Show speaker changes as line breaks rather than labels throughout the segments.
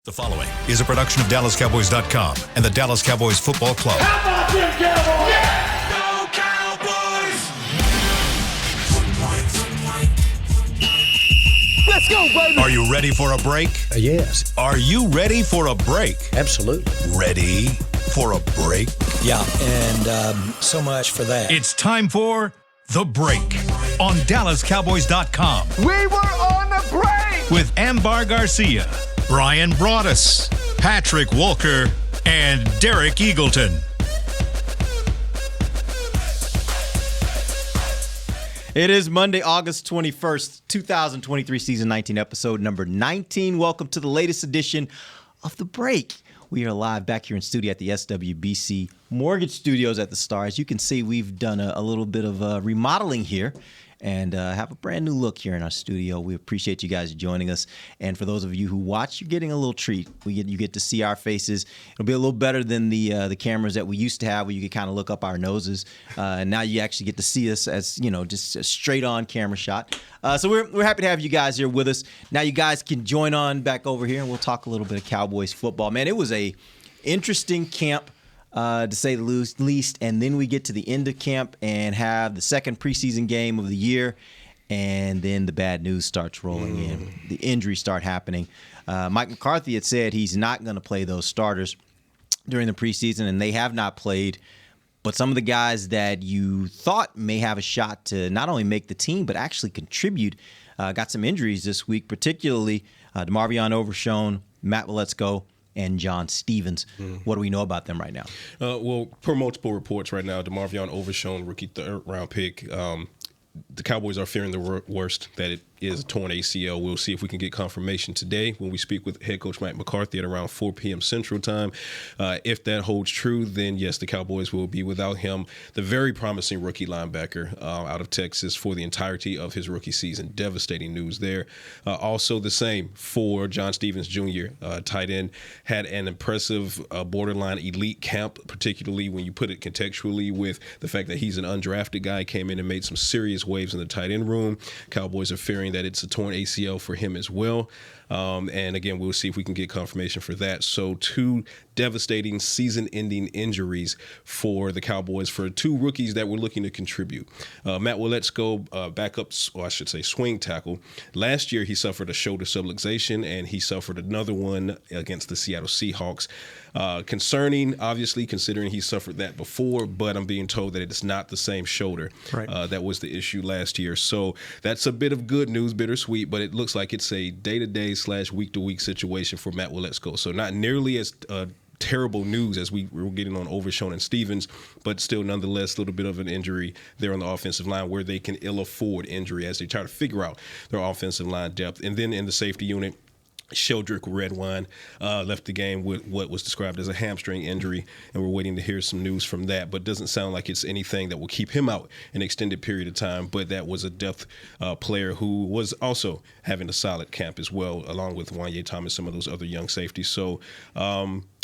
The following is a production of DallasCowboys.com and the Dallas Cowboys Football Club.
How about them Cowboys?
Yeah! Go Cowboys!
Let's go, baby!
Are you ready for a break?
Yes.
Are you ready for a break?
Absolutely.
Ready for a break?
Yeah, and so much for that.
It's time for The Break on DallasCowboys.com
We were on the break!
with Ambar Garcia, Brian Broaddus, Patrick Walker, and Derek Eagleton.
It is Monday, August 21st, 2023, season 19, episode number 19. Welcome to the latest edition of The Break. We are live back here in studio at the SWBC Mortgage Studios at the Star. As you can see, we've done a little bit of remodeling here and have a brand new look here in our studio. We appreciate you guys joining us. And for those of you who watch, you're getting a little treat. You get to see our faces. It'll be a little better than the cameras that we used to have where you could kind of look up our noses. And now you actually get to see us as, just a straight on camera shot. So we're happy to have you guys here with us. Now you guys can join on back over here and we'll talk a little bit of Cowboys football. Man, it was a interesting camp. To say the least, and then we get to the end of camp and have the second preseason game of the year, and then the bad news starts rolling in. The injuries start happening. Mike McCarthy had said he's not going to play those starters during the preseason, and they have not played. But some of the guys that you thought may have a shot to not only make the team but actually contribute got some injuries this week, particularly DeMarvion Overshown, Matt Waletzko, and John Stevens. What do we know about them right now?
Well, per multiple reports right now, DeMarvion Overshown, rookie third-round pick, the Cowboys are fearing the worst, that it is a torn ACL. We'll see if we can get confirmation today when we speak with head coach Mike McCarthy at around 4 p.m. Central Time. If that holds true, then yes, the Cowboys will be without him. The very promising rookie linebacker out of Texas for the entirety of his rookie season. Devastating news there. Also the same for John Stevens Jr., tight end. Had an impressive borderline elite camp, particularly when you put it contextually with the fact that he's an undrafted guy, came in and made some serious waves in the tight end room. Cowboys are fearing that it's a torn ACL for him as well. And again, we'll see if we can get confirmation for that. So 2 devastating season-ending injuries for the Cowboys for 2 rookies that were looking to contribute. Matt Waletzko, backup, or I should say swing tackle. Last year, he suffered a shoulder subluxation, and he suffered another one against the Seattle Seahawks. Concerning, obviously, considering he suffered that before, but I'm being told that it is not the same shoulder. Right. That was the issue last year. So that's a bit of good news, bittersweet, but it looks like it's a day-to-day / week-to-week situation for Matt Waletzko. So not nearly as terrible news as we were getting on Overshown and Stevens, but still nonetheless a little bit of an injury there on the offensive line where they can ill afford injury as they try to figure out their offensive line depth. And then in the safety unit, Sheldrick Redwine left the game with what was described as a hamstring injury, and we're waiting to hear some news from that, but doesn't sound like it's anything that will keep him out an extended period of time. But that was a depth player who was also having a solid camp as well, along with Wanye Thomas, some of those other young safeties. So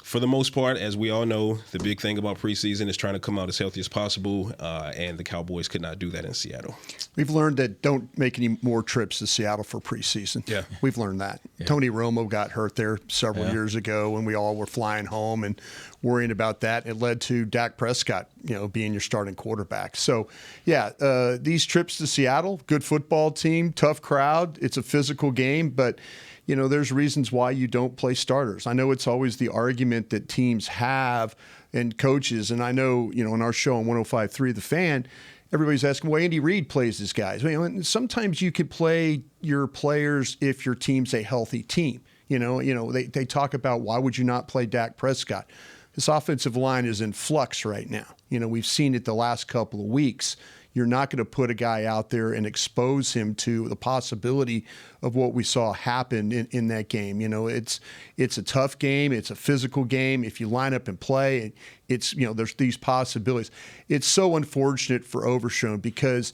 for the most part, as we all know, the big thing about preseason is trying to come out as healthy as possible, and the Cowboys could not do that in Seattle.
We've learned that don't make any more trips to Seattle for preseason. Yeah. We've learned that. Yeah. Tony Romo got hurt there several years ago when we all were flying home and worrying about that. It led to Dak Prescott, being your starting quarterback. So, these trips to Seattle, good football team, tough crowd. It's a physical game, but there's reasons why you don't play starters. I know it's always the argument that teams have and coaches, and I know, in our show on 105.3 The Fan, everybody's asking, well, Andy Reid plays his guys. And sometimes you could play your players if your team's a healthy team. They talk about why would you not play Dak Prescott? This offensive line is in flux right now. We've seen it the last couple of weeks. You're not going to put a guy out there and expose him to the possibility of what we saw happen in that game. It's a tough game. It's a physical game. If you line up and play, there's these possibilities. It's so unfortunate for Overshown because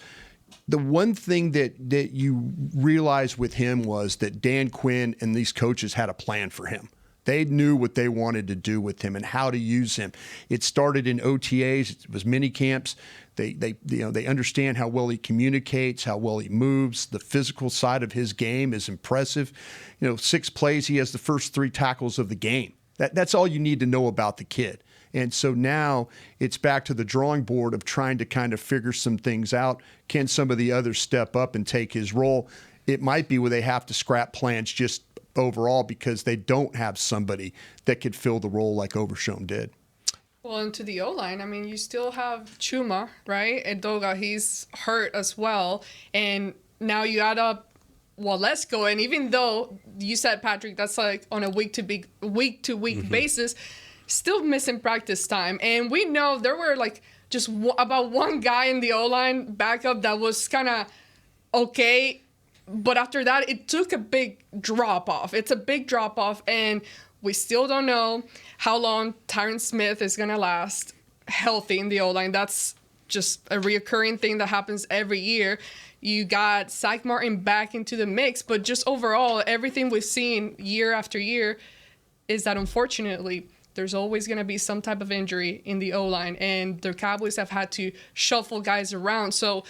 the one thing that you realized with him was that Dan Quinn and these coaches had a plan for him. They knew what they wanted to do with him and how to use him. It started in OTAs. It was mini camps. They understand how well he communicates, how well he moves. The physical side of his game is impressive. 6 plays, he has the first 3 tackles of the game. That's all you need to know about the kid. And so now it's back to the drawing board of trying to kind of figure some things out. Can some of the others step up and take his role? It might be where they have to scrap plans just overall because they don't have somebody that could fill the role like Overshown did.
Well, into the O-line, I mean, you still have Chuma, right? And Doga, he's hurt as well. And now you add up, well, let's go. And even though you said, Patrick, that's like on a week-to-week basis, still missing practice time. And we know there were like just about one guy in the O-line backup that was kind of okay. But after that, it took a big drop-off. It's a big drop-off. And we still don't know how long Tyron Smith is going to last healthy in the O-line. That's just a reoccurring thing that happens every year. You got Zach Martin back into the mix. But just overall, everything we've seen year after year is that unfortunately there's always going to be some type of injury in the O-line. And the Cowboys have had to shuffle guys around. So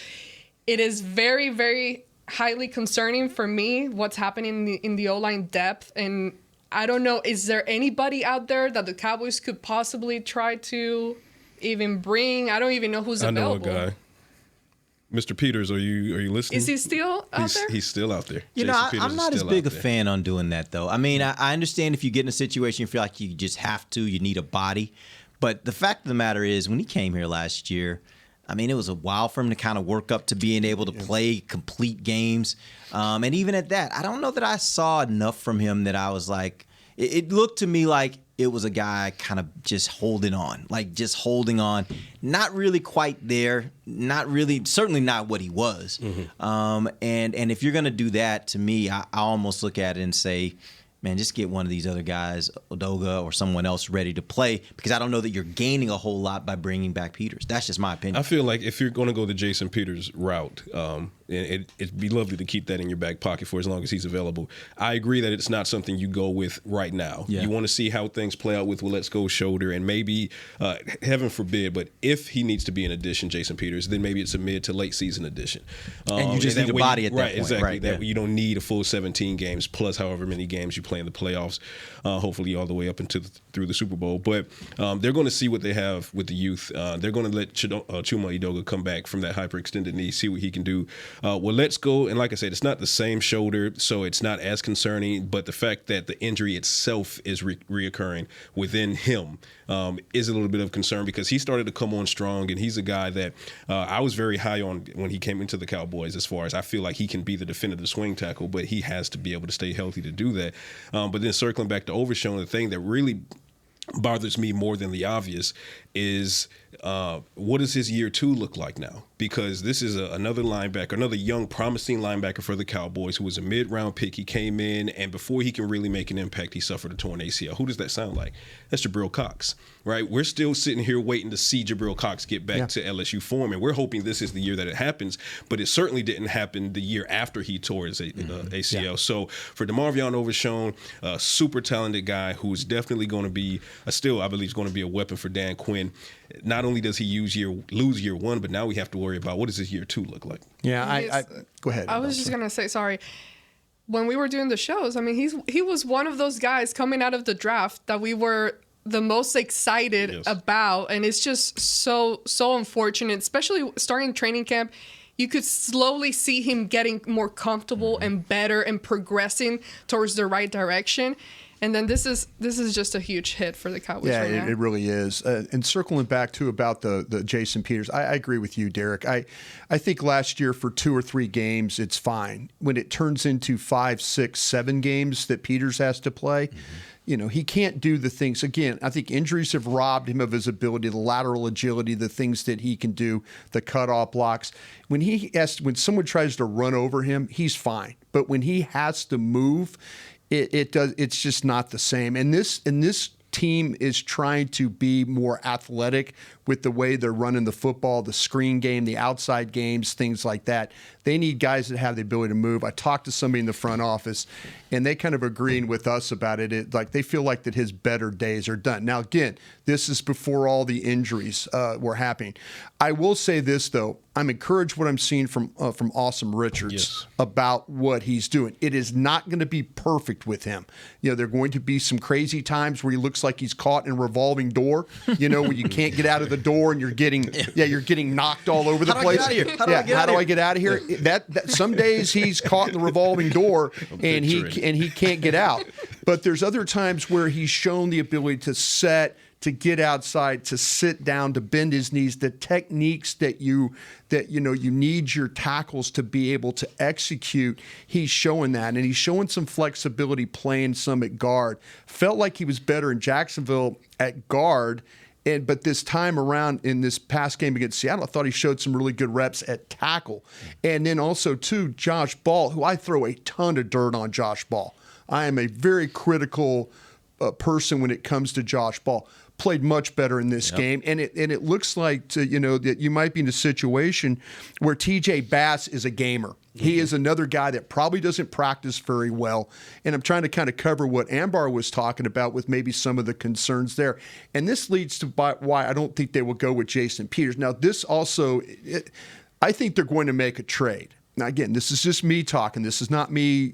it is very, very highly concerning for me what's happening in the O-line depth. And I don't know, is there anybody out there that the Cowboys could possibly try to even bring? I don't even know who's available.
I know a guy. Mr. Peters, are you listening?
Is he still out there?
He's still out there.
I'm not as big a fan on doing that, though. I mean, I understand if you get in a situation you feel like you just have to, you need a body. But the fact of the matter is, when he came here last year, I mean, it was a while for him to kind of work up to being able to play complete games. And even at that, I don't know that I saw enough from him that I was like, it looked to me like it was a guy kind of just holding on, not really quite there, not really, certainly not what he was. Mm-hmm. And if you're going to do that, to me, I almost look at it and say, man, just get one of these other guys, Odoga or someone else, ready to play, because I don't know that you're gaining a whole lot by bringing back Peters. That's just my opinion.
I feel like if you're going to go the Jason Peters route, it'd be lovely to keep that in your back pocket for as long as he's available. I agree that it's not something you go with right now. Yeah. You want to see how things play out with Let's Go's shoulder, and maybe, heaven forbid, but if he needs to be an addition, Jason Peters, then maybe it's a mid to late season addition.
And you just need a body at that point.
Exactly.
Right,
that you don't need a full 17 games plus however many games you play in the playoffs, hopefully all the way up through the Super Bowl. But they're going to see what they have with the youth. They're going to let Chuma Edoga come back from that hyperextended knee, see what he can do. Let's Go, and like I said, it's not the same shoulder, so it's not as concerning, but the fact that the injury itself is reoccurring within him is a little bit of concern, because he started to come on strong, and he's a guy that I was very high on when he came into the Cowboys, as far as I feel like he can be the definitive swing tackle, but he has to be able to stay healthy to do that. But then circling back to Overshown, the thing that really bothers me more than the obvious is what does his year 2 look like now? Because this is another linebacker, another young, promising linebacker for the Cowboys, who was a mid-round pick. He came in, and before he can really make an impact, he suffered a torn ACL. Who does that sound like? That's Jabril Cox, right? We're still sitting here waiting to see Jabril Cox get back to LSU form, and we're hoping this is the year that it happens, but it certainly didn't happen the year after he tore his ACL. Yeah. So for DeMarvion Overshown, a super talented guy who is definitely going to be, I believe, is going to be a weapon for Dan Quinn. Not only does he lose year 1, but now we have to worry about what does his year 2 look like.
Yeah, go ahead.
I was just going to say, sorry. When we were doing the shows, I mean, he was one of those guys coming out of the draft that we were the most excited about. And it's just so unfortunate, especially starting training camp. You could slowly see him getting more comfortable and better and progressing towards the right direction. And then this is just a huge hit for the Cowboys right now.
It really is. And circling back to about the Jason Peters, I agree with you, Derek. I think last year for 2 or 3 games, it's fine. When it turns into 5, 6, 7 games that Peters has to play, he can't do the things. Again, I think injuries have robbed him of his ability, the lateral agility, the things that he can do, the cutoff blocks. When someone tries to run over him, he's fine. But when he has to move, it's just not the same. And this team is trying to be more athletic with the way they're running the football, the screen game, the outside games, things like that. They need guys that have the ability to move. I talked to somebody in the front office, and they kind of agreeing with us about it. Like they feel like that his better days are done. Now, again, this is before all the injuries were happening. I will say this though: I'm encouraged what I'm seeing from Awesome Richards about what he's doing. It is not going to be perfect with him. You know, there are going to be some crazy times where he looks like he's caught in a revolving door. You know, where you can't get out of the door and you're getting knocked all over the place. How do I get out of here? That some days he's caught in the revolving door and he can't get out. But there's other times where he's shown the ability to set, to get outside, to sit down, to bend his knees, the techniques that you need your tackles to be able to execute. He's showing that, and he's showing some flexibility playing some at guard. Felt like he was better in Jacksonville at guard. But this time around in this past game against Seattle, I thought he showed some really good reps at tackle. And then also, too, Josh Ball, who I throw a ton of dirt on Josh Ball. I am a very critical person when it comes to Josh Ball. Played much better in this game. And it looks like, that you might be in a situation where TJ Bass is a gamer. He is another guy that probably doesn't practice very well. And I'm trying to kind of cover what Ambar was talking about with maybe some of the concerns there. And this leads to why I don't think they will go with Jason Peters. Now, this also, I think they're going to make a trade. Now, again, this is just me talking. This is not me,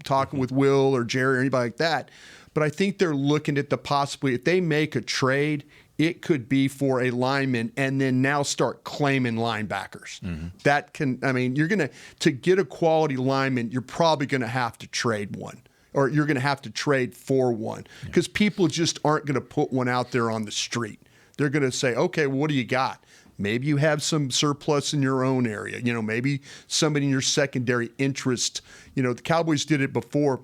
talking with Will or Jerry or anybody like that. But I think they're looking at the possibility, if they make a trade, it could be for a lineman and then now start claiming linebackers. That can, to get a quality lineman, you're probably going to have to trade one, or you're going to have to trade for one, because people just aren't going to put one out there on the street. They're going to say, okay, well, what do you got? Maybe you have some surplus in your own area. Maybe somebody in your secondary interest. The Cowboys did it before.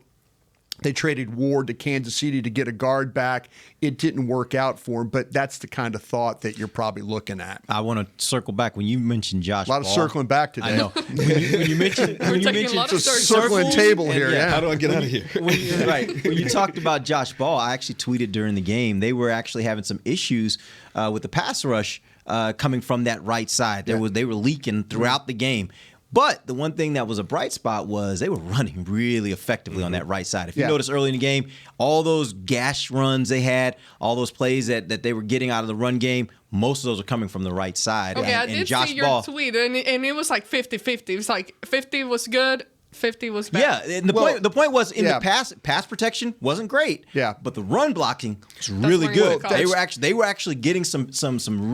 They traded Ward to Kansas City to get a guard back. It didn't work out for him, but that's the kind of thought that you're probably looking at.
I want to circle back when you mentioned Josh Ball.
A lot of circling back today.
I know. when you mentioned
it's a circling table here. Yeah.
How do I get out of here?
When you talked about Josh Ball, I actually tweeted during the game. They were actually having some issues with the pass rush coming from that right side. They were leaking throughout the game. But the one thing that was a bright spot was they were running really effectively on that right side. If you notice early in the game, all those gash runs they had, all those plays that they were getting out of the run game, most of those are coming from the right side.
Okay,
and
I did
Josh
see your
Ball,
tweet, and it was like 50-50. It was like 50 was good, 50 was bad.
Yeah, and the point was in the pass protection wasn't great.
Yeah,
but the run blocking was really good. They were actually getting some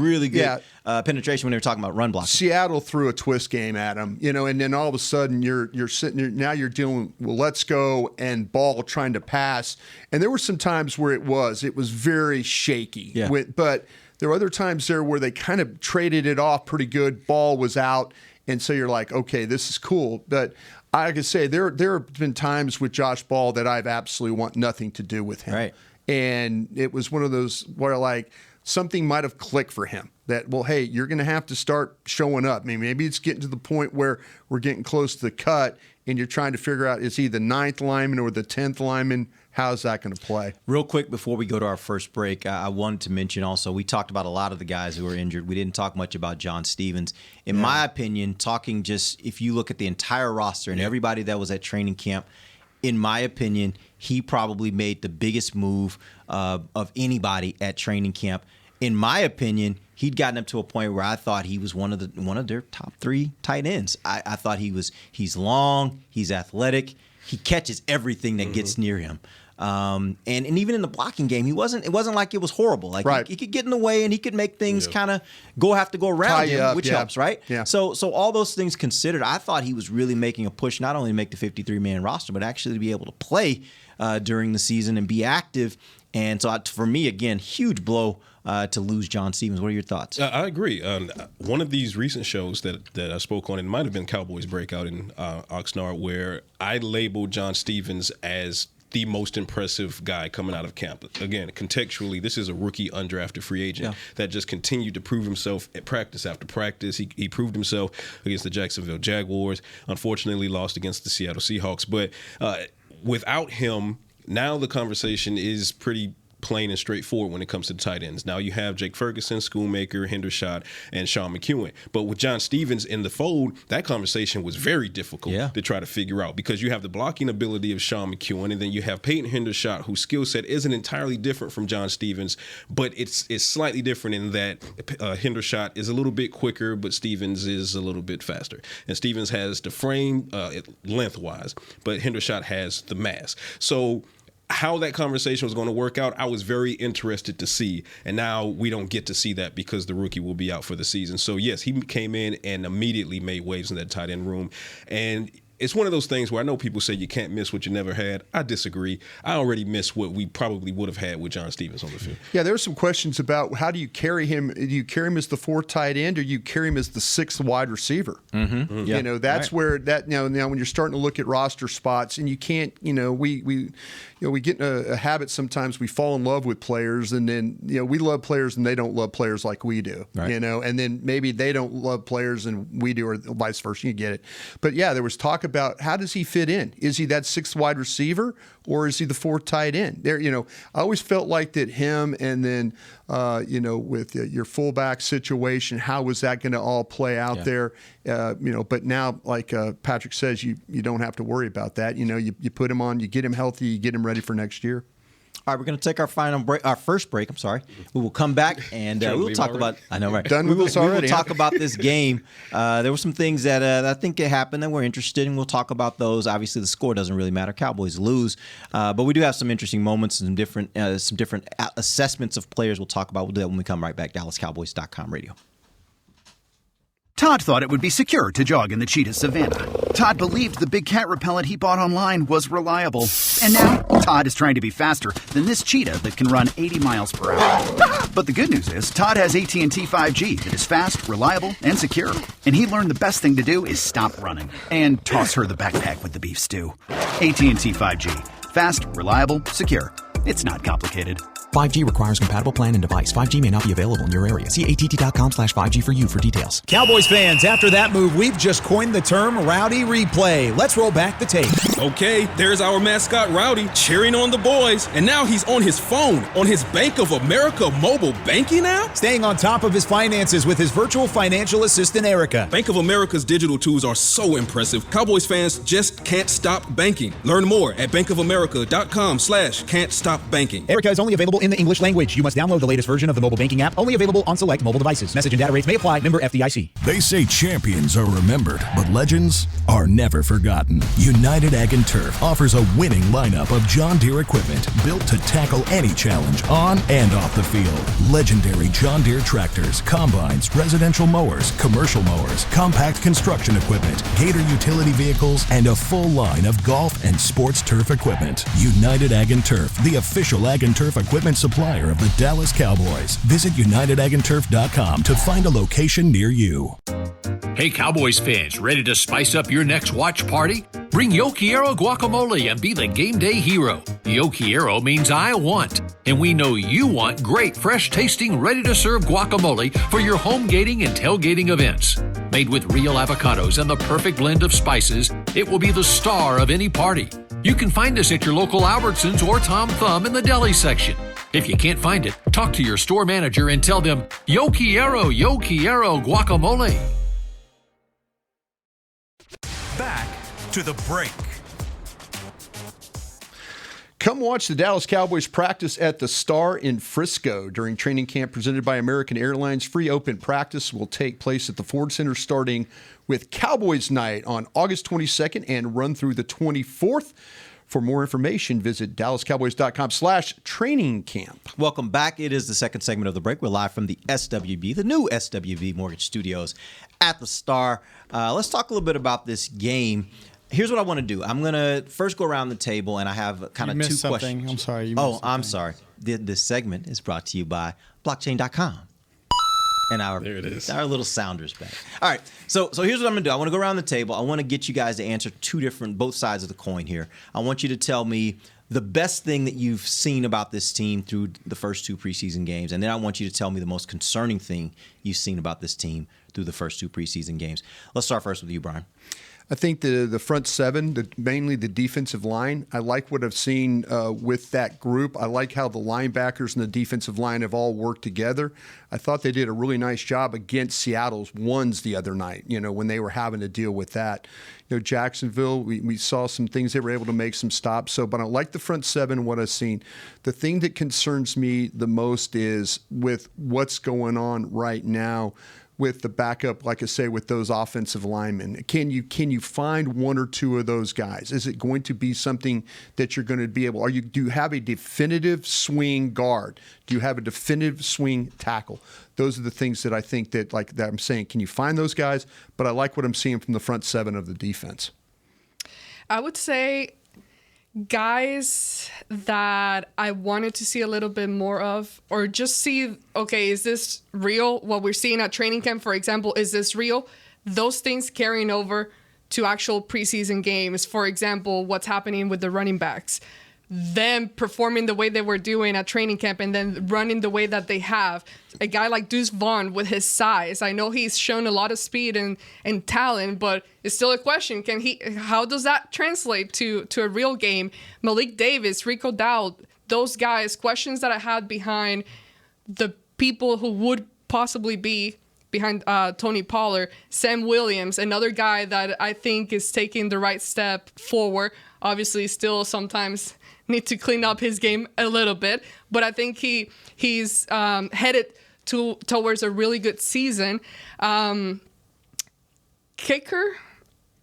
really good penetration when they were talking about run blocking.
Seattle threw a twist game at them, and then all of a sudden you're sitting there, now you're dealing with let's go and Ball trying to pass, and there were some times where it was very shaky.
Yeah.
But there were other times there where they kind of traded it off pretty good. Ball was out, and so you're like, okay, this is cool, but I can say there have been times with Josh Ball that I've absolutely want nothing to do with him.
Right.
And it was one of those where like something might have clicked for him that, well, hey, you're going to have to start showing up. Maybe it's getting to the point where we're getting close to the cut and you're trying to figure out, is he the 9th lineman or the 10th lineman? How's that going to play?
Real quick before we go to our first break, I wanted to mention also, we talked about a lot of the guys who were injured. We didn't talk much about John Stevens. In my opinion, talking just if you look at the entire roster and everybody that was at training camp, in my opinion, he probably made the biggest move of anybody at training camp. In my opinion, he'd gotten up to a point where I thought he was one of their top 3 tight ends. I thought he's long, he's athletic, he catches everything that gets near him. And even in the blocking game, it wasn't like it was horrible. Like he could get in the way and he could make things kind of have to go around him, which helps, right?
Yeah.
So all those things considered, I thought he was really making a push not only to make the 53-man roster, but actually to be able to play during the season and be active. And so for me, again, huge blow to lose John Stevens. What are your thoughts?
I agree. One of these recent shows that I spoke on, it might have been Cowboys Breakout in Oxnard, where I labeled John Stevens as the most impressive guy coming out of camp. Again, contextually, this is a rookie undrafted free agent that just continued to prove himself at practice after practice. He proved himself against the Jacksonville Jaguars. Unfortunately, lost against the Seattle Seahawks. But without him, now the conversation is pretty plain and straightforward when it comes to tight ends. Now you have Jake Ferguson, Schoonmaker, Hendershot, and Sean McEwen. But with John Stevens in the fold, that conversation was very difficult to try to figure out, because you have the blocking ability of Sean McEwen, and then you have Peyton Hendershot, whose skill set isn't entirely different from John Stevens, but it's slightly different in that Hendershot is a little bit quicker, but Stevens is a little bit faster. And Stevens has the frame lengthwise, but Hendershot has the mass. So how that conversation was going to work out, I was very interested to see. And now we don't get to see that because the rookie will be out for the season. So, yes, he came in and immediately made waves in that tight end room. And it's one of those things where I know people say you can't miss what you never had. I disagree. I already missed what we probably would have had with John Stevens on the field.
Yeah, there were some questions about how do you carry him? Do you carry him as the fourth tight end, or do you carry him as the sixth wide receiver?
Mm-hmm. Yeah.
You know, that's where that now when you're starting to look at roster spots, and you can't, we get in a habit sometimes. We fall in love with players, and then we love players and they don't love players like we do. Right. And then maybe they don't love players and we do, or vice versa. You get it. But yeah, there was talk about how does he fit in? Is he that sixth wide receiver, or is he the fourth tight end? There, I always felt like that him, and then with your fullback situation, how was that going to all play out there? But now, like Patrick says, you don't have to worry about that. You put him on, you get him healthy, you get him ready for next year.
All right, we're going to take our first break. I'm sorry. We will come back and we'll talk about. I know, right?
Done with this already.
We will talk about this game. There were some things that I think happened that we're interested in. We'll talk about those. Obviously, the score doesn't really matter. Cowboys lose, but we do have some interesting moments and some different assessments of players. We'll talk about. We'll do that when we come right back. DallasCowboys.com radio.
Todd thought it would be secure to jog in the cheetah savanna. Todd believed the big cat repellent he bought online was reliable. And now, Todd is trying to be faster than this cheetah that can run 80 miles per hour. But the good news is, Todd has AT&T 5G that is fast, reliable, and secure. And he learned the best thing to do is stop running and toss her the backpack with the beef stew. AT&T 5G. Fast, reliable, secure. It's not complicated.
5G requires compatible plan and device. 5G may not be available in your area. See att.com/5G for you for details.
Cowboys fans, after that move, we've just coined the term Rowdy Replay. Let's roll back the tape.
Okay, there's our mascot Rowdy cheering on the boys. And now he's on his phone, on his Bank of America mobile banking app?
Staying on top of his finances with his virtual financial assistant, Erica.
Bank of America's digital tools are so impressive. Cowboys fans just can't stop banking. Learn more at bankofamerica.com/can't-stop-banking.
Erica is only available in the English language. You must download the latest version of the mobile banking app, only available on select mobile devices. Message and data rates may apply. Member FDIC.
They say champions are remembered, but legends are never forgotten. United Ag and Turf offers a winning lineup of John Deere equipment built to tackle any challenge on and off the field. Legendary John Deere tractors, combines, residential mowers, commercial mowers, compact construction equipment, Gator utility vehicles, and a full line of golf and sports turf equipment. United Ag and Turf, the official Ag and Turf equipment supplier of the Dallas Cowboys. Visit UnitedAgAndTurf.com to find a location near you.
Hey Cowboys fans, ready to spice up your next watch party? Bring Yo Quiero guacamole and be the game day hero. Yo Quiero means I want, and we know you want great, fresh-tasting, ready-to-serve guacamole for your home gating and tailgating events. Made with real avocados and the perfect blend of spices, it will be the star of any party. You can find us at your local Albertsons or Tom Thumb in the deli section. If you can't find it, talk to your store manager and tell them, Yo Quiero guacamole.
Back to the break.
Come watch the Dallas Cowboys practice at the Star in Frisco during training camp presented by American Airlines. Free open practice will take place at the Ford Center starting with Cowboys Night on August 22nd and run through the 24th. For more information, visit DallasCowboys.com/training camp.
Welcome back. It is the second segment of the break. We're live from the SWB, the new SWB Mortgage Studios at the Star. Let's talk a little bit about this game. Here's what I want to do. I'm going to first go around the table, and I have kind of two questions.
I'm sorry.
I'm sorry. This segment is brought to you by blockchain.com. And there it is. Our little sounders back. All right. So here's what I'm going to do. I want to go around the table. I want to get you guys to answer both sides of the coin here. I want you to tell me the best thing that you've seen about this team through the first two preseason games. And then I want you to tell me the most concerning thing you've seen about this team through the first two preseason games. Let's start first with you, Brian.
I think the front seven, mainly the defensive line, I like what I've seen with that group. I like how the linebackers and the defensive line have all worked together. I thought they did a really nice job against Seattle's ones the other night, when they were having to deal with that. Jacksonville, we saw some things. They were able to make some stops. But I like the front seven, what I've seen. The thing that concerns me the most is with what's going on right now with the backup, like I say, with those offensive linemen. Can you find one or two of those guys? Is it going to be something that you're going to be able? Do you have a definitive swing guard? Do you have a definitive swing tackle? Those are the things that I think that I'm saying. Can you find those guys? But I like what I'm seeing from the front seven of the defense.
I would say guys that I wanted to see a little bit more of, or just see, okay, is this real? What we're seeing at training camp, for example, is this real? Those things carrying over to actual preseason games. For example, what's happening with the running backs. Them performing the way they were doing at training camp and then running the way that they have. A guy like Deuce Vaughn with his size, I know he's shown a lot of speed and talent, but it's still a question. How does that translate to a real game? Malik Davis, Rico Dowd, those guys, questions that I had behind the people who would possibly be behind Tony Pollard. Sam Williams, another guy that I think is taking the right step forward. Obviously, still sometimes need to clean up his game a little bit, but I think he's headed towards a really good season. Kicker,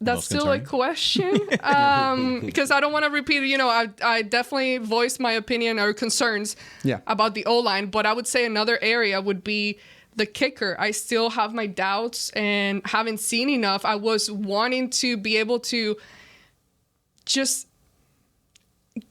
that's still a question because I don't want to repeat. I definitely voiced my opinion or concerns about the O-line, but I would say another area would be the kicker. I still have my doubts and haven't seen enough. I was wanting to be able to just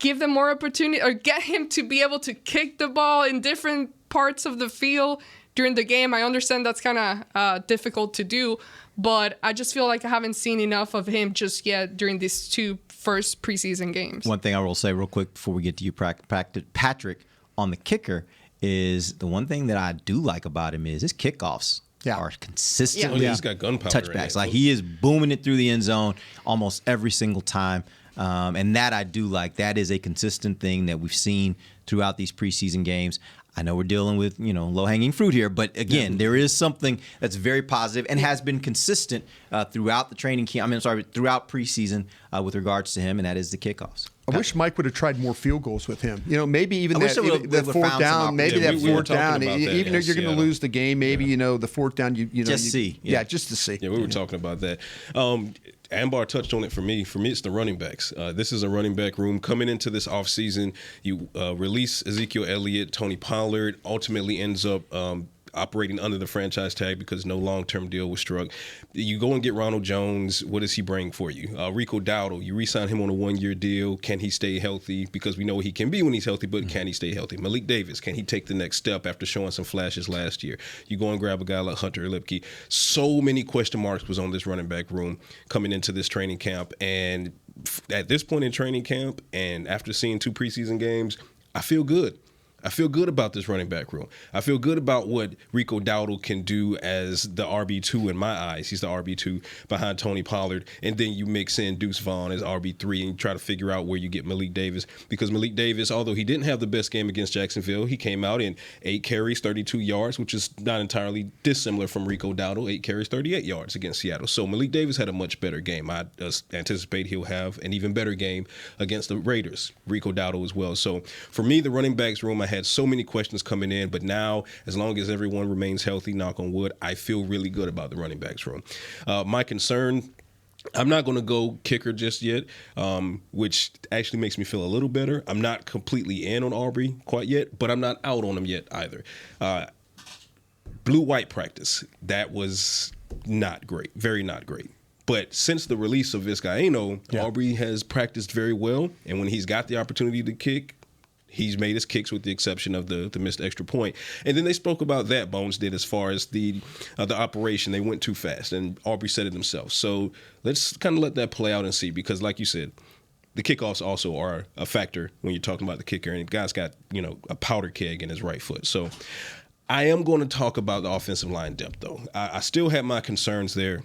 give them more opportunity or get him to be able to kick the ball in different parts of the field during the game. I understand that's kind of difficult to do, but I just feel like I haven't seen enough of him just yet during these two first preseason games.
One thing I will say real quick before we get to you, Patrick, on the kicker is the one thing that I do like about him is his kickoffs are consistently
he's got gunpowder
touchbacks. Like he is booming it through the end zone almost every single time. And that I do like. That is a consistent thing that we've seen throughout these preseason games. I know we're dealing with, low-hanging fruit here, but again, there is something that's very positive and has been consistent throughout the training camp. Throughout preseason with regards to him, and that is the kickoffs.
I wish Mike would have tried more field goals with him. Maybe even that fourth down. Maybe that fourth down. Even though you're going to lose the game, maybe the fourth down.
Just see.
Yeah, just to see.
Yeah, we were talking about that. Ambar touched on it for me. For me, it's the running backs. This is a running back room. Coming into this offseason, you release Ezekiel Elliott, Tony Pollard, ultimately ends up operating under the franchise tag because no long-term deal was struck. You go and get Ronald Jones. What does he bring for you? Rico Dowdle, you re-sign him on a one-year deal. Can he stay healthy? Because we know he can be when he's healthy, but can he stay healthy? Malik Davis, can he take the next step after showing some flashes last year? You go and grab a guy like Hunter Lipke. So many question marks was on this running back room coming into this training camp. And at this point in training camp and after seeing two preseason games, I feel good. I feel good about this running back room. I feel good about what Rico Dowdle can do as the RB2 in my eyes. He's the RB2 behind Tony Pollard. And then you mix in Deuce Vaughn as RB3 and try to figure out where you get Malik Davis. Because Malik Davis, although he didn't have the best game against Jacksonville, he came out in 8 carries, 32 yards, which is not entirely dissimilar from Rico Dowdle, 8 carries, 38 yards against Seattle. So Malik Davis had a much better game. I anticipate he'll have an even better game against the Raiders, Rico Dowdle as well. So for me, the running backs room, I had so many questions coming in, but now, as long as everyone remains healthy, knock on wood, I feel really good about the running backs room. My concern, I'm not going to go kicker just yet, which actually makes me feel a little better. I'm not completely in on Aubrey quite yet, but I'm not out on him yet either. Blue-white practice, that was not great, very not great. But since the release of Vizcaíno, Aubrey has practiced very well, and when he's got the opportunity to kick, he's made his kicks with the exception of the missed extra point. And then they spoke about that, Bones did, as far as the operation. They went too fast, and Aubrey said it himself. So let's kind of let that play out and see, because like you said, the kickoffs also are a factor when you're talking about the kicker, and the guy's got, a powder keg in his right foot. So I am going to talk about the offensive line depth, though. I still have my concerns there.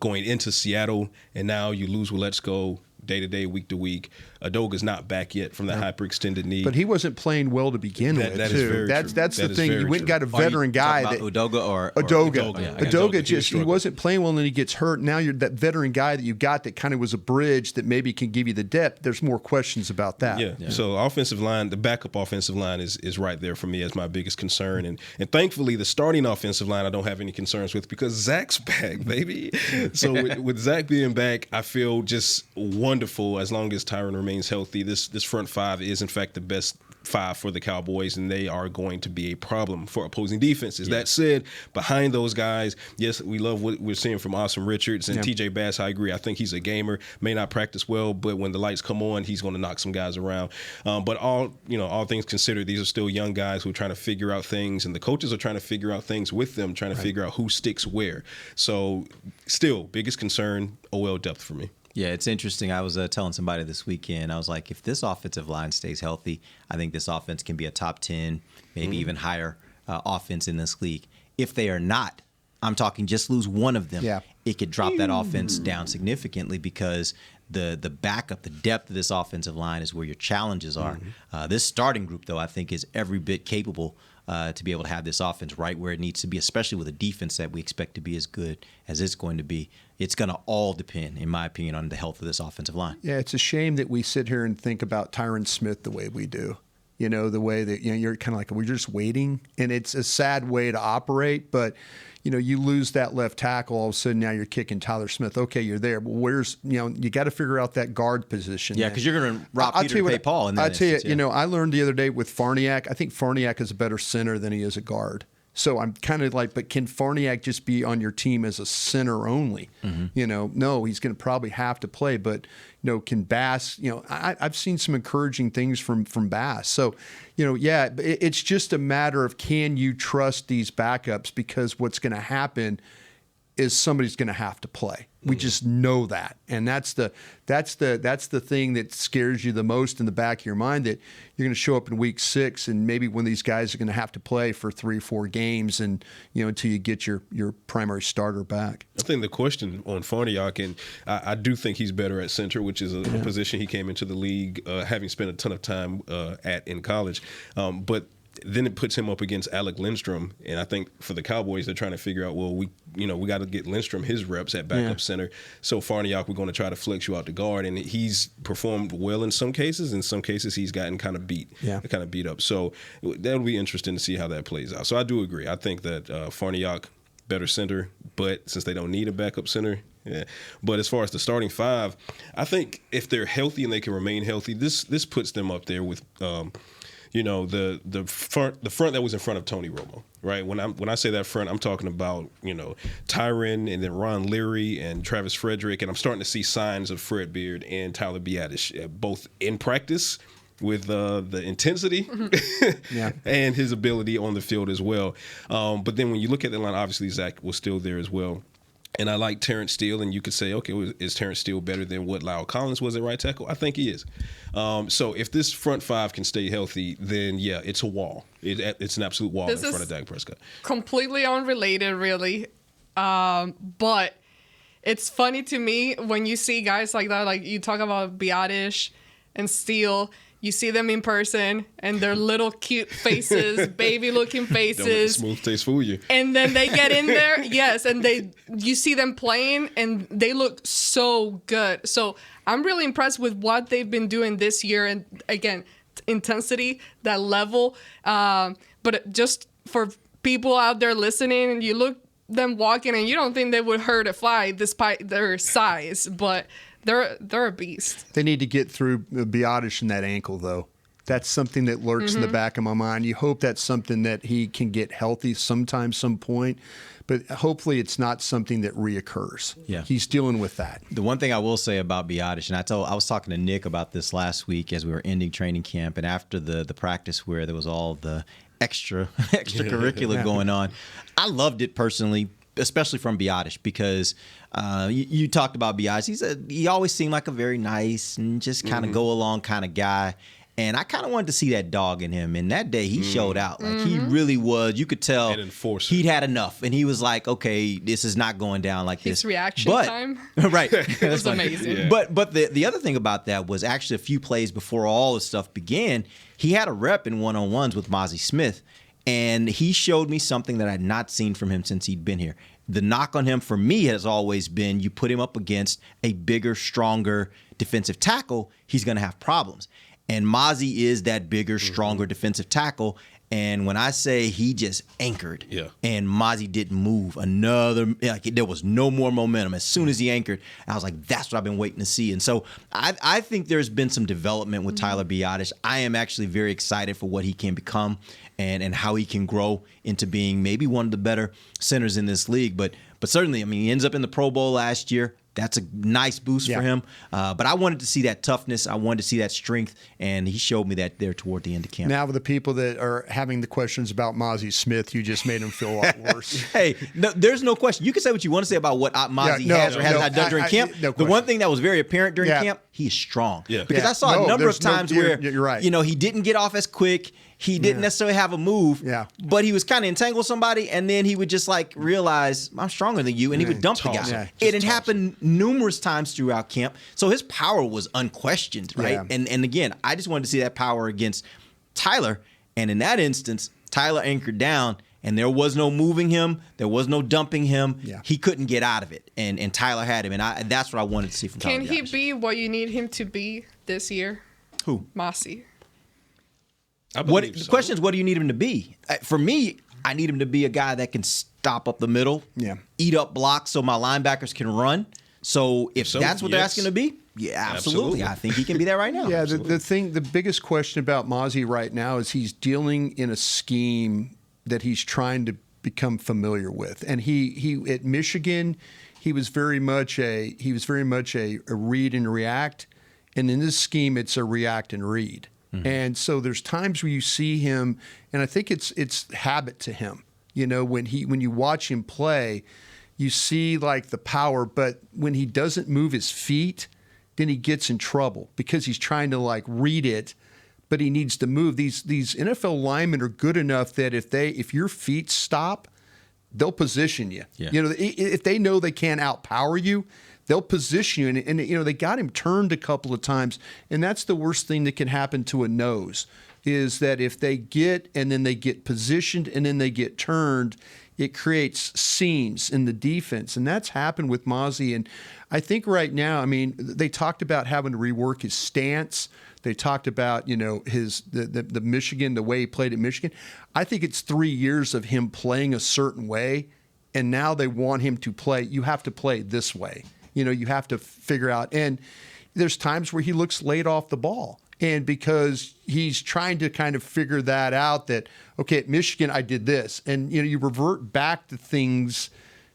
going into Seattle, and now you lose Weletsko day to day, week to week. Adoga's not back yet from that hyperextended knee.
But he wasn't playing well to begin with,
that
too.
is very
That's
true.
the thing. You went and got a veteran guy.
About Udoga or
Udoga.
Yeah,
Udoga just he wasn't playing well, and then he gets hurt. Now you're that veteran guy that you got that kind of was a bridge that maybe can give you the depth. There's more questions about that.
Yeah. So offensive line, the backup offensive line is right there for me as my biggest concern. And thankfully, the starting offensive line I don't have any concerns with because Zach's back, baby. So with Zach being back, I feel just wonderful as long as Tyron remains healthy. This front five is, in fact, the best five for the Cowboys, and they are going to be a problem for opposing defenses. That said, behind those guys, yes, we love what we're seeing from Awesome Richards and TJ Bass. I agree. I think he's a gamer, may not practice well, but when the lights come on, he's going to knock some guys around. But all things considered, these are still young guys who are trying to figure out things, and the coaches are trying to figure out things with them, trying to figure out who sticks where. So still, biggest concern, OL depth for me.
Yeah, it's interesting. I was telling somebody this weekend, I was like, if this offensive line stays healthy, I think this offense can be a top 10, maybe even higher offense in this league. If they are not, I'm talking just lose one of them, it could drop that offense down significantly because the backup, the depth of this offensive line is where your challenges are. This starting group, though, I think is every bit capable to be able to have this offense right where it needs to be, especially with a defense that we expect to be as good as it's going to be. It's going to all depend, in my opinion, on the health of this offensive line.
Yeah, it's a shame that we sit here and think about Tyron Smith the way we do. You know, the way that you're kind of like, we're just waiting. And it's a sad way to operate, but you lose that left tackle, all of a sudden now you're kicking Tyler Smith. Okay, you're there, but where's, you got to figure out that guard position.
Yeah, because you're going to rob Peter to pay Paul.
I'll tell you, I learned the other day with Farniak, I think Farniak is a better center than he is a guard. So I'm kind of like, but can Farniak just be on your team as a center only? No, he's going to probably have to play, but can Bass, I've seen some encouraging things from Bass. So, it's just a matter of can you trust these backups, because what's going to happen is somebody's going to have to play. We just know that. And that's the thing that scares you the most in the back of your mind, that you're going to show up in week 6 and maybe when these guys are going to have to play for 3 or 4 games and until you get your primary starter back.
I think the question on Farniak, and I do think he's better at center, which is a position he came into the league having spent a ton of time at in college. But then it puts him up against Alec Lindstrom, and I think for the Cowboys, they're trying to figure out, well, we got to get Lindstrom his reps at backup center. So Farniak, we're going to try to flex you out to guard, and he's performed well in some cases. In some cases, he's gotten kind of beat up. So that'll be interesting to see how that plays out. So I do agree. I think that Farniak, better center, but since they don't need a backup center. Yeah, but as far as the starting 5, I think if they're healthy and they can remain healthy, this puts them up there with. The front that was in front of Tony Romo, right? When I say that front, I'm talking about Tyron and then Ron Leary and Travis Frederick, and I'm starting to see signs of Fred Beard and Tyler Biadasz, both in practice with the intensity and his ability on the field as well. But then when you look at the line, obviously Zach was still there as well. And I like Terrence Steele, and you could say, okay, is Terrence Steele better than what Lyle Collins was at right tackle? I think he is. So if this front 5 can stay healthy, then, it's a wall. It's an absolute wall in front of Dak Prescott.
Completely unrelated, really. But it's funny to me when you see guys like that, like you talk about Biadasz and Steele. You see them in person, and their little cute faces, baby-looking faces.
Don't let the smooth taste fool you.
And then they get in there, and you see them playing, and they look so good. So I'm really impressed with what they've been doing this year, and again, intensity, that level. But just for people out there listening, and you look them walking, and you don't think they would hurt a fly despite their size, but. They're a beast.
They need to get through Biadasz in that ankle, though. That's something that lurks in the back of my mind. You hope that's something that he can get healthy sometime, some point. But hopefully it's not something that reoccurs.
Yeah.
He's dealing with that.
The one thing I will say about Biadasz, and I was talking to Nick about this last week as we were ending training camp and after the practice where there was all the extracurricular going on. I loved it personally, especially from Biadasz, because you talked about Biadasz. He always seemed like a very nice and just kind of go along kind of guy. And I kind of wanted to see that dog in him. And that day he showed out. Like he really was. You could tell he'd had enough. And he was like, okay, this is not going down like this.
His reaction time.
Right.
It was amazing.
Yeah. But the other thing about that was actually a few plays before all this stuff began, he had a rep in one-on-ones with Mozzie Smith. And he showed me something that I had not seen from him since he'd been here. The knock on him for me has always been you put him up against a bigger, stronger defensive tackle, he's going to have problems. And Mozzie is that bigger, stronger defensive tackle. And when I say he just anchored and Mozzie didn't move there was no more momentum. As soon as he anchored, I was like, that's what I've been waiting to see. And so I think there's been some development with Tyler Biadasz. I am actually very excited for what he can become and how he can grow into being maybe one of the better centers in this league. But certainly, I mean, he ends up in the Pro Bowl last year. That's a nice boost for him. But I wanted to see that toughness. I wanted to see that strength. And he showed me that there toward the end of camp.
Now, with the people that are having the questions about Mozzie Smith, you just made him feel a lot worse.
Hey, no, there's no question. You can say what you want to say about what Mozzie has or has not done during camp. The one thing that was very apparent during camp, he's strong. Because I saw a number of times where
you're right.
He didn't get off as quick. He didn't necessarily have a move, but he was kind of entangled somebody, and then he would just realize, I'm stronger than you, and he would dump the guy. It had happened numerous times throughout camp, so his power was unquestioned, right? Yeah. And again, I just wanted to see that power against Tyler, and in that instance, Tyler anchored down, and there was no moving him, there was no dumping him. Yeah. He couldn't get out of it, and Tyler had him, and that's what I wanted to see from Tyler.
Can he be what you need him to be this year?
Who?
Mozzie.
The question is, what do you need him to be? For me, I need him to be a guy that can stop up the middle, eat up blocks so my linebackers can run. So if that's what they're asking him to be, absolutely. I think he can be that right now.
Yeah, the biggest question about Mozzie right now is he's dealing in a scheme that he's trying to become familiar with. And he at Michigan, he was very much a read and react. And in this scheme, it's a react and read. And so there's times where you see him, and I think it's habit to him. When you watch him play, you see the power, but when he doesn't move his feet, then he gets in trouble because he's trying to read it, but he needs to move. These NFL linemen are good enough that if your feet stop, they'll position you. Yeah. If they know they can't outpower you, they'll position you, and they got him turned a couple of times, and that's the worst thing that can happen to a nose, is that if they get and then they get positioned and then they get turned, it creates seams in the defense, and that's happened with Mozzie. And I think right now, I mean, they talked about having to rework his stance. They talked about the Michigan, the way he played at Michigan. I think it's 3 years of him playing a certain way, and now they want him to play. You have to play this way. You have to figure out. And there's times where he looks late off the ball. And because he's trying to kind of figure that out, that, okay, at Michigan, I did this. And, you revert back to things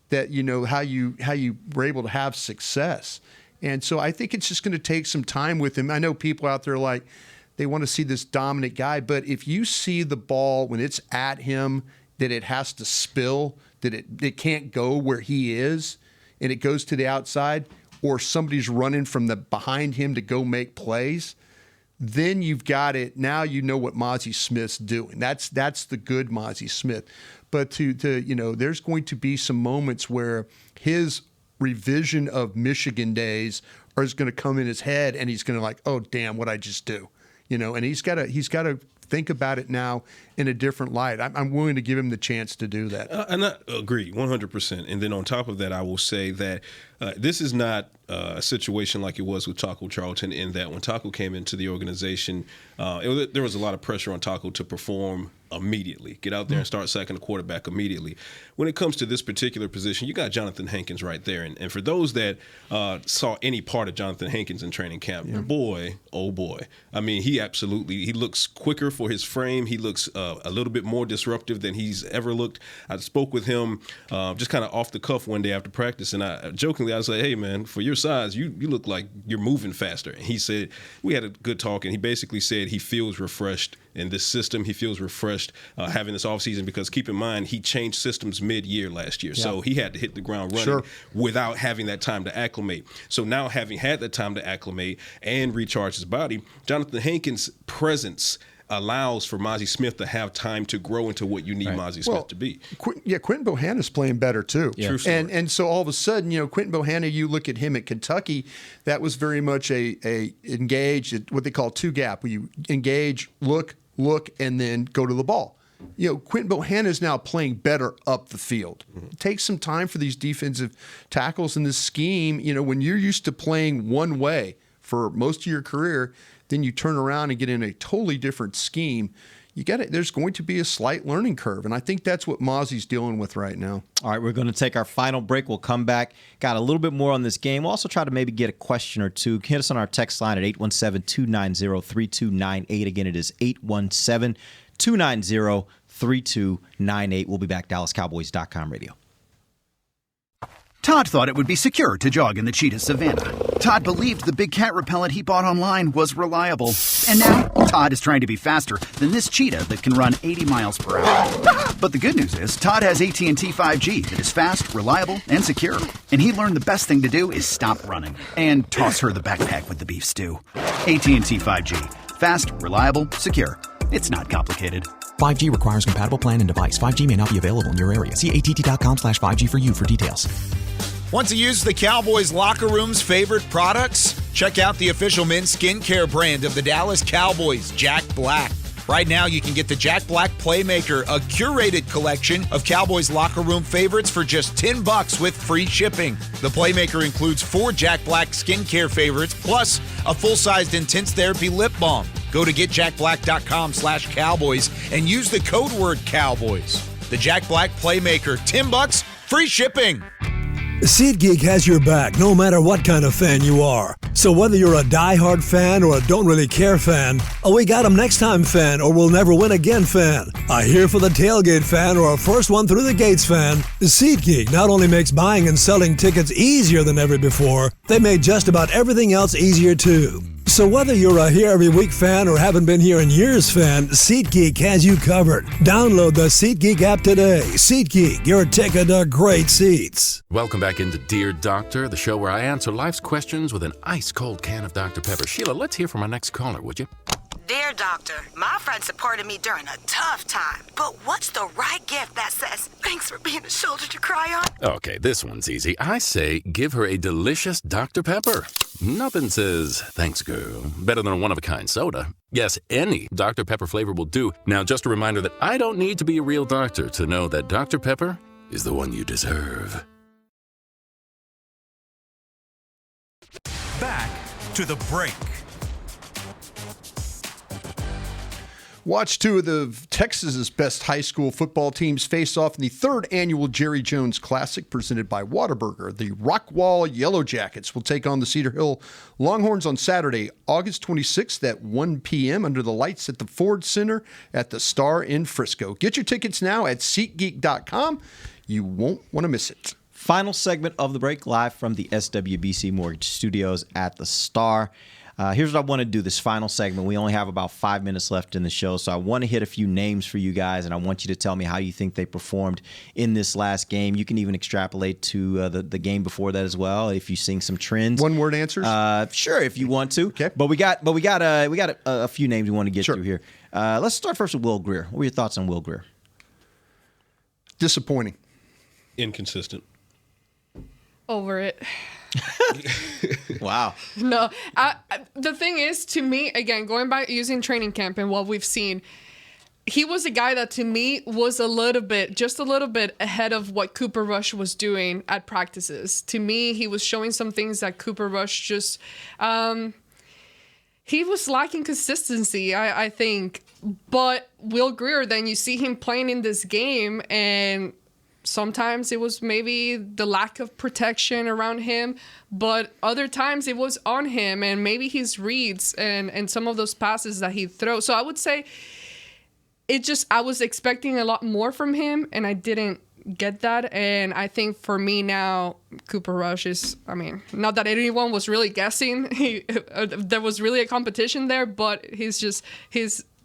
that, how you were able to have success. And so I think it's just going to take some time with him. I know people out there they want to see this dominant guy. But if you see the ball when it's at him, that it has to spill, that it can't go where he is, and it goes to the outside, or somebody's running from behind him to go make plays, then you've got it. Now you know what Mozzie Smith's doing. That's the good Mozzie Smith. But there's going to be some moments where his revision of Michigan days is going to come in his head, and he's going to oh damn, what'd I just do? And he's got to think about it now in a different light. I'm willing to give him the chance to do that.
And I agree 100%. And then on top of that, I will say that this is not a situation like it was with Taco Charlton, in that when Taco came into the organization, there was a lot of pressure on Taco to perform immediately, get out there and start sacking the quarterback immediately. When it comes to this particular position, you got Jonathan Hankins right there. And for those that saw any part of Jonathan Hankins in training camp, boy, oh boy. I mean, he looks quicker for his frame. He looks a little bit more disruptive than he's ever looked. I spoke with him just kind of off the cuff one day after practice, and I jokingly basically I said, hey, man, for your size, you look like you're moving faster. And he said, we had a good talk, and he basically said he feels refreshed in this system. He feels refreshed having this offseason because keep in mind, he changed systems mid-year last year. Yeah. So he had to hit the ground running without having that time to acclimate. So now having had that time to acclimate and recharge his body, Jonathan Hankins' presence allows for Mozzie Smith to have time to grow into what you need Mozzie Smith to be.
Quentin Bohanna's playing better too.
Yeah.
And so all of a sudden, Quentin Bohanna, you look at him at Kentucky, that was very much a engaged, what they call two gap, where you engage, look, and then go to the ball. Quentin Bohanna is now playing better up the field. It takes some time for these defensive tackles in this scheme. When you're used to playing one way for most of your career, then you turn around and get in a totally different scheme. There's going to be a slight learning curve, and I think that's what Mozzie's dealing with right now.
All right, we're going to take our final break. We'll come back. Got a little bit more on this game. We'll also try to maybe get a question or two. Hit us on our text line at 817-290-3298. Again, it is 817-290-3298. We'll be back. DallasCowboys.com radio.
Todd thought it would be secure to jog in the cheetah savanna. Todd believed the big cat repellent he bought online was reliable. And now, Todd is trying to be faster than this cheetah that can run 80 miles per hour. But the good news is, Todd has AT&T 5G that is fast, reliable, and secure. And he learned the best thing to do is stop running and toss her the backpack with the beef stew. AT&T 5G. Fast, reliable, secure. It's not complicated.
5G requires compatible plan and device. 5G may not be available in your area. See att.com/5G for you for details.
Want to use the Cowboys locker room's favorite products? Check out the official men's skincare brand of the Dallas Cowboys, Jack Black. Right now, you can get the Jack Black Playmaker, a curated collection of Cowboys locker room favorites for just $10 with free shipping. The Playmaker includes 4 Jack Black skincare favorites, plus a full-sized Intense Therapy lip balm. Go to getjackblack.com/Cowboys and use the code word Cowboys. The Jack Black Playmaker, $10, free shipping.
SeatGeek has your back no matter what kind of fan you are. So whether you're a diehard fan or a don't really care fan, a we got 'em next time fan or we'll never win again fan, a here for the tailgate fan or a first one through the gates fan, SeatGeek not only makes buying and selling tickets easier than ever before, they made just about everything else easier too. So whether you're a here every week fan or haven't been here in years fan, SeatGeek has you covered. Download the SeatGeek app today. SeatGeek, your ticket to great seats.
Welcome back into Dear Doctor, the show where I answer life's questions with an ice-cold can of Dr. Pepper. Sheila, let's hear from our next caller, would you?
Dear Doctor, my friend supported me during a tough time, but what's the right gift that says, thanks for being a shoulder to cry on?
Okay, this one's easy. I say give her a delicious Dr. Pepper. Nothing says, thanks, girl, better than a one-of-a-kind soda. Yes, any Dr. Pepper flavor will do. Now, just a reminder that I don't need to be a real doctor to know that Dr. Pepper is the one you deserve.
Back to the break.
Watch 2 of the Texas's best high school football teams face off in the 3rd annual Jerry Jones Classic presented by Whataburger. The Rockwall Yellow Jackets will take on the Cedar Hill Longhorns on Saturday, August 26th at 1 p.m. under the lights at the Ford Center at the Star in Frisco. Get your tickets now at SeatGeek.com. You won't want to miss it.
Final segment of the break, live from the SWBC Mortgage Studios at the Star. Here's what I want to do this final segment. We only have about 5 minutes left in the show, so I want to hit a few names for you guys, and I want you to tell me how you think they performed in this last game. You can even extrapolate to the game before that as well, if you're seeing some trends.
One-word answers?
Sure, if you want to.
Okay.
But we got a few names we want to get through here. Let's start first with Will Grier. What are your thoughts on Will Grier?
Disappointing.
Inconsistent.
Over it.
Wow.
No, the thing is, to me, again, going back using training camp and what we've seen, he was a guy that to me was just a little bit ahead of what Cooper Rush was doing at practices. To me, he was showing some things that Cooper Rush just, he was lacking consistency, I think. But Will Grier, then you see him playing in this game, and sometimes it was maybe the lack of protection around him, but other times it was on him and maybe his reads and some of those passes that he throws. So I would say I was expecting a lot more from him, and I didn't get that. And I think for me now, Cooper Rush is, I mean, not that anyone was really guessing there was really a competition there, but he's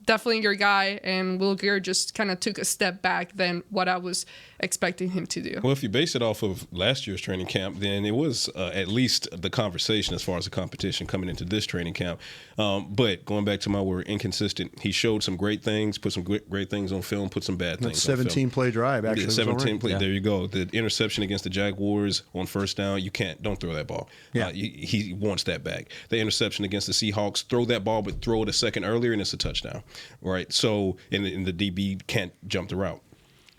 definitely your guy, and Will Grier just kind of took a step back than what I was expecting him to do.
Well, if you base it off of last year's training camp, then it was at least the conversation as far as the competition coming into this training camp. But going back to my word, inconsistent. He showed some great things, put some great things on film, put some bad things on film.
17-play drive, actually.
17 play.
Yeah.
There you go. The interception against the Jaguars on first down, don't throw that ball.
Yeah.
He wants that back. The interception against the Seahawks, throw that ball, but throw it a second earlier, and it's a touchdown. Right? So, and the DB can't jump the route.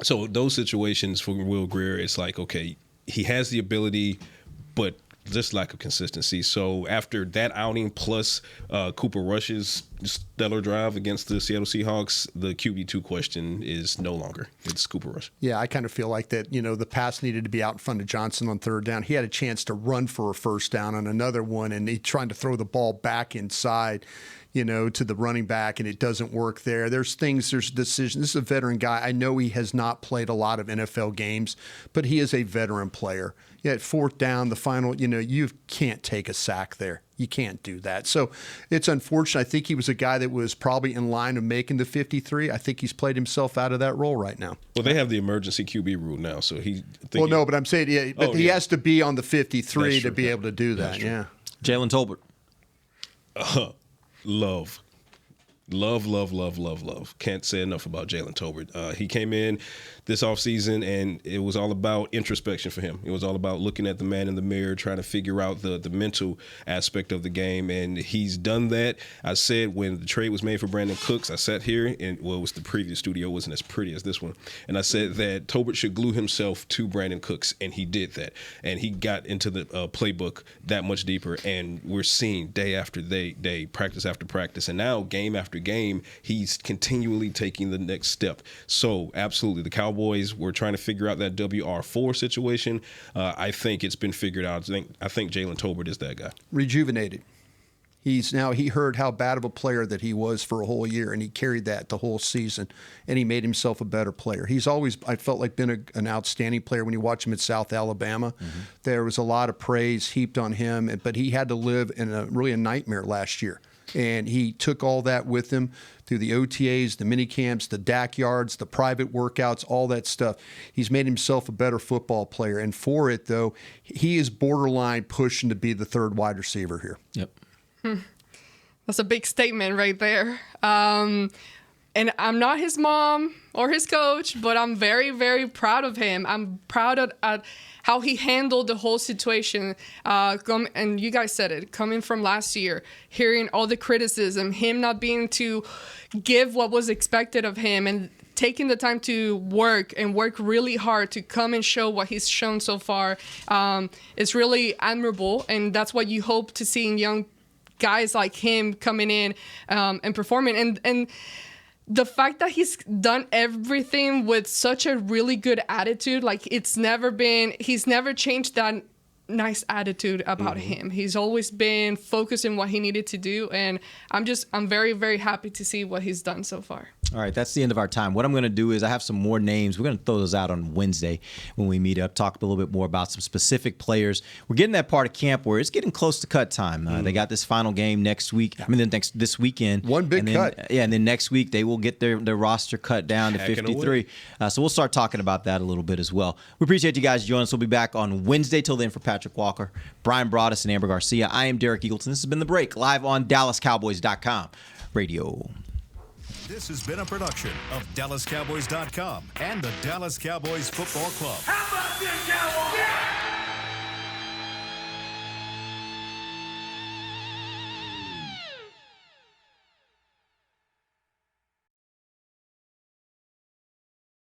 So those situations for Will Grier, it's like, okay, he has the ability, but just lack of consistency. So after that outing plus Cooper Rush's stellar drive against the Seattle Seahawks, the QB2 question is no longer. It's Cooper Rush.
Yeah, I kind of feel like that, the pass needed to be out in front of Johnson on third down. He had a chance to run for a first down on another one, and he's trying to throw the ball back inside, to the running back, and it doesn't work there. There's decisions. This is a veteran guy. I know he has not played a lot of NFL games, but he is a veteran player. Yeah, at fourth down, the final, you can't take a sack there. You can't do that. So it's unfortunate. I think he was a guy that was probably in line of making the 53. I think he's played himself out of that role right now.
Well, they have the emergency QB rule now, so
but I'm saying, he has to be on the 53 to be able to do that. Yeah.
Jalen Tolbert.
Love. Can't say enough about Jalen Tolbert. He came in this offseason, and it was all about introspection for him. It was all about looking at the man in the mirror, trying to figure out the mental aspect of the game, and he's done that. I said when the trade was made for Brandon Cooks, I sat here, and it was the previous studio, wasn't as pretty as this one, and I said that Tolbert should glue himself to Brandon Cooks, and he did that. And he got into the playbook that much deeper, and we're seeing day after day, practice after practice, and now game after game, he's continually taking the next step. So absolutely, the Cowboys were trying to figure out that WR4 situation. I think it's been figured out. I think Jalen Tolbert is that guy.
Rejuvenated. He heard how bad of a player that he was for a whole year, and he carried that the whole season, and he made himself a better player. He's always, I felt like, been an outstanding player. When you watch him at South Alabama, there was a lot of praise heaped on him, but he had to live in a nightmare last year. And he took all that with him through the OTAs, the mini camps, the DAC yards, the private workouts, all that stuff. He's made himself a better football player. And for it, though, he is borderline pushing to be the third wide receiver here.
Yep.
That's a big statement right there. And I'm not his mom or his coach, but I'm very, very proud of him. I'm proud of how he handled the whole situation. And you guys said it, coming from last year, hearing all the criticism, him not being to give what was expected of him, and taking the time to work really hard to come and show what he's shown so far. It's really admirable, and that's what you hope to see in young guys like him coming in and performing. And the fact that he's done everything with such a really good attitude, like he's never changed that nice attitude about him. He's always been focused on what he needed to do, and I'm very, very happy to see what he's done so far.
All right, that's the end of our time. What I'm going to do is I have some more names. We're going to throw those out on Wednesday when we meet up, talk a little bit more about some specific players. We're getting that part of camp where it's getting close to cut time. They got this final game next week. This weekend.
One big cut.
Yeah, and then next week they will get their roster cut down to 53. So we'll start talking about that a little bit as well. We appreciate you guys joining us. We'll be back on Wednesday. Till then, for Patrick Walker, Brian Broaddus, and Amber Garcia, I am Derek Eagleton. This has been The Break, live on DallasCowboys.com radio.
This has been a production of DallasCowboys.com and the Dallas Cowboys Football Club.
How about this, Cowboys? Yeah!